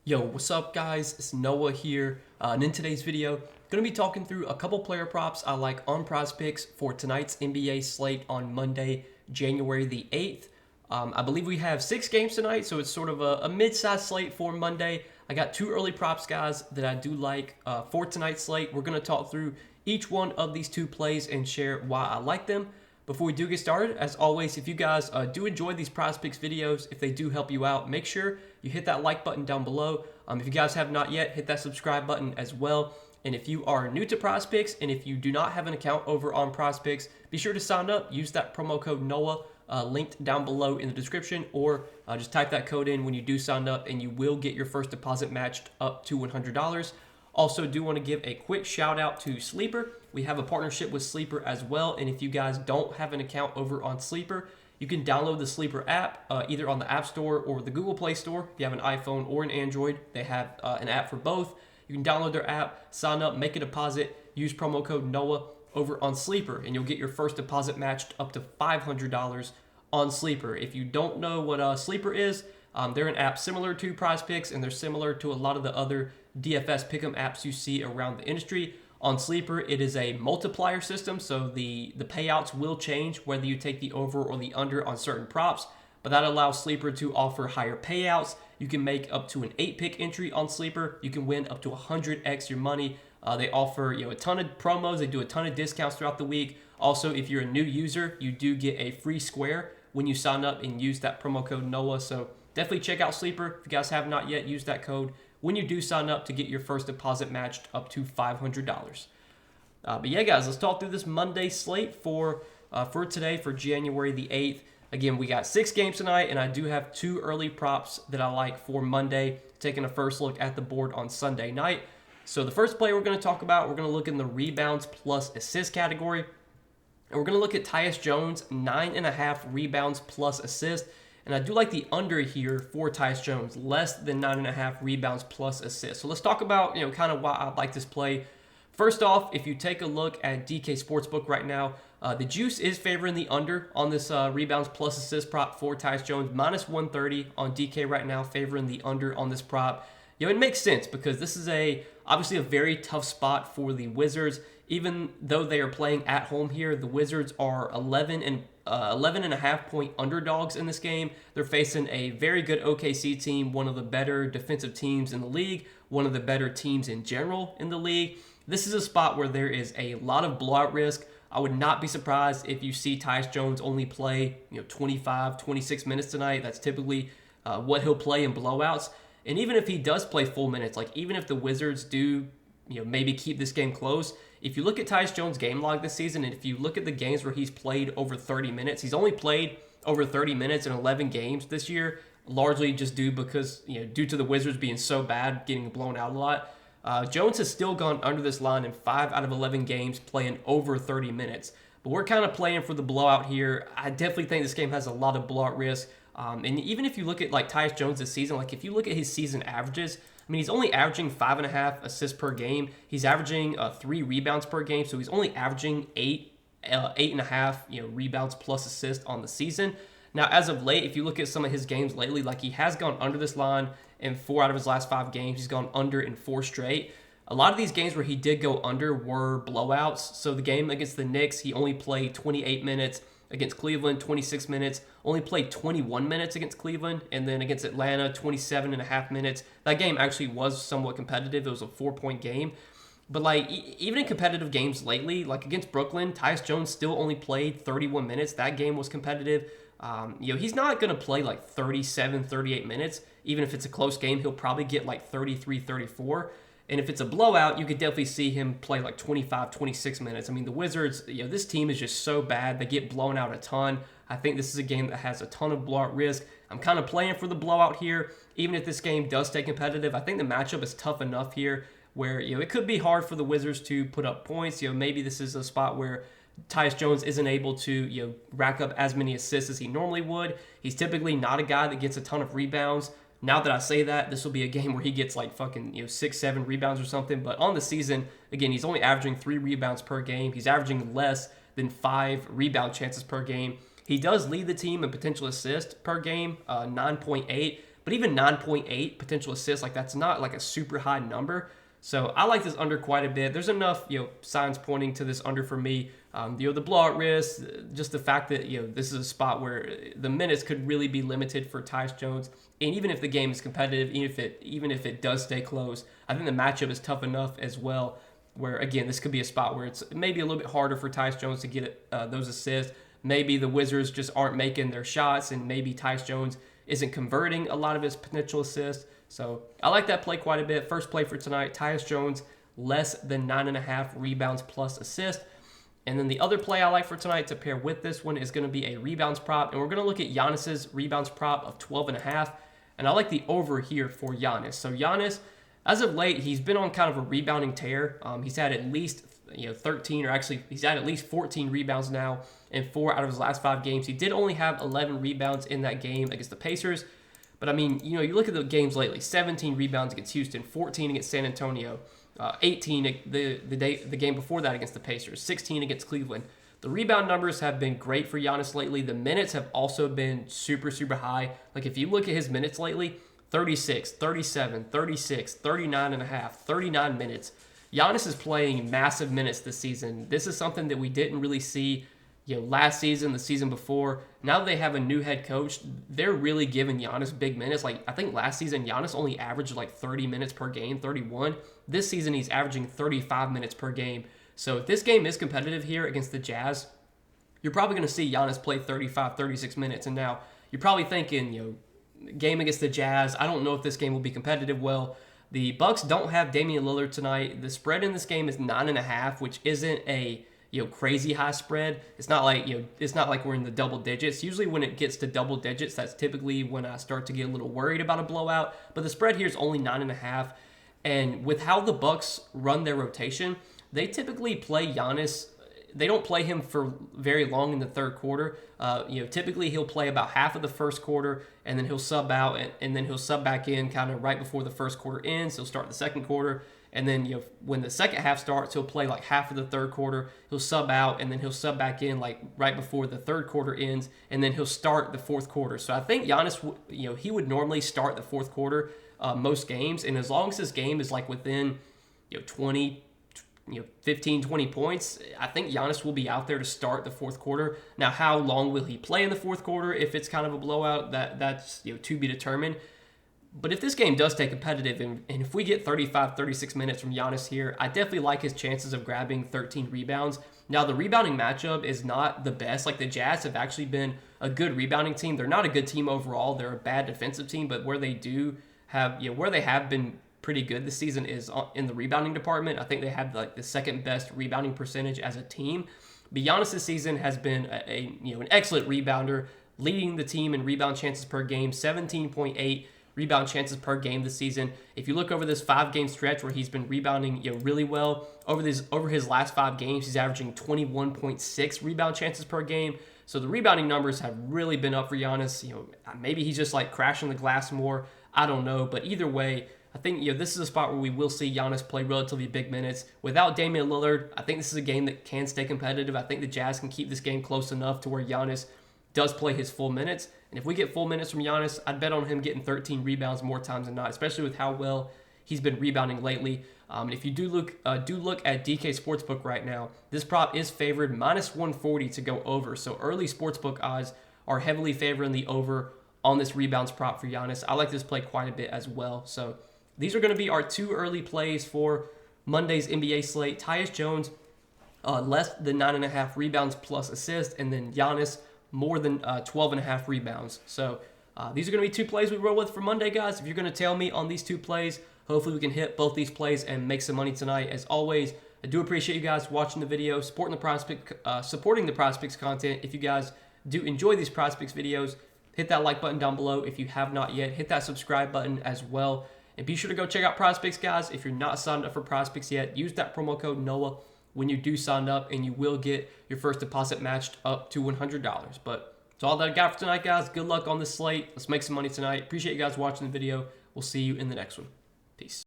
Yo, what's up guys? It's Noah here, and in today's video, I'm going to be talking through a couple player props I like on Prizepicks for tonight's NBA slate on Monday, January the 8th. I believe we have 6 games tonight, so it's sort of a mid-sized slate for Monday. I got 2 early props, guys, that I do like for tonight's slate. We're going to talk through each one of these 2 plays and share why I like them. Before we do get started, as always, if you guys do enjoy these Prizepicks videos, if they do help you out, make sure you hit that like button down below. If you guys have not yet, hit that subscribe button as well. And if you are new to Prizepicks and if you do not have an account over on Prizepicks, be sure to sign up. Use that promo code NOAH linked down below in the description, or just type that code in when you do sign up, and you will get your first deposit matched up to $100. Also, do want to give a quick shout out to Sleeper. We have a partnership with Sleeper as well, and if you guys don't have an account over on Sleeper, you can download the Sleeper app either on the App Store or the Google Play Store. If you have an iPhone or an Android, they have an app for both. You can download their app, sign up, make a deposit, use promo code NOAH over on Sleeper, and you'll get your first deposit matched up to $500 on Sleeper. If you don't know what Sleeper is, they're an app similar to Prizepicks, and they're similar to a lot of the other DFS pick'em apps you see around the industry. On Sleeper, it is a multiplier system, so the payouts will change whether you take the over or the under on certain props, but that allows Sleeper to offer higher payouts. You can make up to an 8-pick entry on Sleeper. You can win up to 100x your money. They offer a ton of promos. They do a ton of discounts throughout the week. Also, if you're a new user, you do get a free square when you sign up and use that promo code NOAH. So definitely check out Sleeper. If you guys have not yet, use that code when you do sign up to get your first deposit matched up to $500. But yeah, guys, let's talk through this Monday slate for today, for January the 8th. Again, we got 6 games tonight, and I do have 2 early props that I like for Monday, taking a first look at the board on Sunday night. So the first play we're going to talk about, we're going to look in the rebounds plus assist category. And we're going to look at Tyus Jones, 9.5 rebounds plus assist. And I do like the under here for Tyus Jones, less than 9.5 rebounds plus assists. So let's talk about, kind of why I like this play. First off, if you take a look at DK Sportsbook right now, the juice is favoring the under on this rebounds plus assist prop for Tyus Jones, minus 130 on DK right now, favoring the under on this prop. It makes sense because this is obviously a very tough spot for the Wizards. Even though they are playing at home here, the Wizards are 11.5 point underdogs in this game. They're facing a very good OKC team, one of the better defensive teams in the league, one of the better teams in general in the league. This is a spot where there is a lot of blowout risk. I would not be surprised if you see Tyus Jones only play 25, 26 minutes tonight. That's typically what he'll play in blowouts. And even if he does play full minutes, like even if the Wizards do maybe keep this game close, if you look at Tyus Jones' game log this season, and if you look at the games where he's played over 30 minutes, he's only played over 30 minutes in 11 games this year, largely just due to the Wizards being so bad, getting blown out a lot. Jones has still gone under this line in 5 out of 11 games, playing over 30 minutes. But we're kind of playing for the blowout here. I definitely think this game has a lot of blowout risk. And even if you look at like Tyus Jones this season, like if you look at his season averages, he's only averaging 5.5 assists per game. He's averaging 3 rebounds per game, so he's only averaging 8.5 rebounds plus assists on the season. Now, as of late, if you look at some of his games lately, like he has gone under this line in 4 out of his last 5 games. He's gone under in 4 straight. A lot of these games where he did go under were blowouts. So the game against the Knicks, he only played 28 minutes. Against Cleveland, 26 minutes. Only played 21 minutes against Cleveland. And then against Atlanta, 27.5 minutes. That game actually was somewhat competitive. It was a 4-point game. But even in competitive games lately, like against Brooklyn, Tyus Jones still only played 31 minutes. That game was competitive. He's not going to play 37, 38 minutes. Even if it's a close game, he'll probably get 33, 34. And if it's a blowout, you could definitely see him play 25, 26 minutes. The Wizards, this team is just so bad. They get blown out a ton. I think this is a game that has a ton of blowout risk. I'm kind of playing for the blowout here. Even if this game does stay competitive, I think the matchup is tough enough here where, it could be hard for the Wizards to put up points. Maybe this is a spot where Tyus Jones isn't able to, rack up as many assists as he normally would. He's typically not a guy that gets a ton of rebounds. Now that I say that, this will be a game where he gets 6, 7 rebounds or something. But on the season, again, he's only averaging 3 rebounds per game. He's averaging less than 5 rebound chances per game. He does lead the team in potential assists per game, 9.8. but even 9.8 potential assists, like that's not like a super high number. So I like this under quite a bit. There's enough, signs pointing to this under for me. The blowout risk, just the fact that, this is a spot where the minutes could really be limited for Tyus Jones. And even if the game is competitive, even if it does stay close, I think the matchup is tough enough as well, where, again, this could be a spot where it's maybe a little bit harder for Tyus Jones to get those assists. Maybe the Wizards just aren't making their shots, and maybe Tyus Jones isn't converting a lot of his potential assists. So I like that play quite a bit. First play for tonight, Tyus Jones, less than 9.5 rebounds plus assist. And then the other play I like for tonight to pair with this one is going to be a rebounds prop. And we're going to look at Giannis's rebounds prop of 12.5. And I like the over here for Giannis. So Giannis, as of late, he's been on kind of a rebounding tear. He's had at least 13, or actually he's had at least 14 rebounds now in 4 out of his last 5 games. He did only have 11 rebounds in that game against the Pacers. But, I mean, you look at the games lately, 17 rebounds against Houston, 14 against San Antonio, 18 the game before that against the Pacers, 16 against Cleveland. The rebound numbers have been great for Giannis lately. The minutes have also been super, super high. Like, if you look at his minutes lately, 36, 37, 36, 39.5, 39 minutes. Giannis is playing massive minutes this season. This is something that we didn't really see last season, the season before. Now that they have a new head coach, they're really giving Giannis big minutes. Like, I think last season, Giannis only averaged like 30 minutes per game, 31. This season, he's averaging 35 minutes per game. So if this game is competitive here against the Jazz, you're probably going to see Giannis play 35, 36 minutes. And now you're probably thinking, game against the Jazz, I don't know if this game will be competitive. Well, the Bucks don't have Damian Lillard tonight. The spread in this game is 9.5, which isn't a crazy high spread. It's not like we're in the double digits. Usually when it gets to double digits, that's typically when I start to get a little worried about a blowout. But the spread here is only 9.5. And with how the Bucks run their rotation, they typically play Giannis. They don't play him for very long in the third quarter. Typically he'll play about half of the first quarter, and then he'll sub out, and then he'll sub back in kind of right before the first quarter ends. He'll start the second quarter. And then, when the second half starts, he'll play like half of the third quarter. He'll sub out, and then he'll sub back in like right before the third quarter ends, and then he'll start the fourth quarter. So I think Giannis, he would normally start the fourth quarter most games. And as long as this game is like within, 20, 15, 20 points, I think Giannis will be out there to start the fourth quarter. Now, how long will he play in the fourth quarter if it's kind of a blowout? That's to be determined. But if this game does stay competitive, and if we get 35, 36 minutes from Giannis here, I definitely like his chances of grabbing 13 rebounds. Now, the rebounding matchup is not the best. Like, the Jazz have actually been a good rebounding team. They're not a good team overall. They're a bad defensive team, but where they do have, where they have been pretty good this season is in the rebounding department. I think they have like the second best rebounding percentage as a team. But Giannis this season has been an excellent rebounder, leading the team in rebound chances per game, 17.8 rebound chances per game this season. If you look over this 5-game stretch where he's been rebounding really well, over his last 5 games, he's averaging 21.6 rebound chances per game. So the rebounding numbers have really been up for Giannis. Maybe he's just like crashing the glass more. I don't know. But either way, I think this is a spot where we will see Giannis play relatively big minutes. Without Damian Lillard, I think this is a game that can stay competitive. I think the Jazz can keep this game close enough to where Giannis does play his full minutes. And if we get full minutes from Giannis, I'd bet on him getting 13 rebounds more times than not, especially with how well he's been rebounding lately. And if you do look at DK Sportsbook right now, this prop is favored -140 to go over. So early Sportsbook odds are heavily favoring the over on this rebounds prop for Giannis. I like this play quite a bit as well. So these are going to be our 2 early plays for Monday's NBA slate. Tyus Jones, less than 9.5 rebounds plus assist, and then Giannis, more than 12.5 rebounds. So these are going to be 2 plays we roll with for Monday, guys. If you're going to tail me on these 2 plays, hopefully we can hit both these plays and make some money tonight. As always, I do appreciate you guys watching the video, supporting the Prizepicks content. If you guys do enjoy these Prizepicks videos, hit that like button down below. If you have not yet, hit that subscribe button as well. And be sure to go check out Prizepicks, guys. If you're not signed up for Prizepicks yet, use that promo code NOAH when you do sign up, and you will get your first deposit matched up to $100. But that's all that I got for tonight, guys. Good luck on this slate. Let's make some money tonight. Appreciate you guys watching the video. We'll see you in the next one. Peace.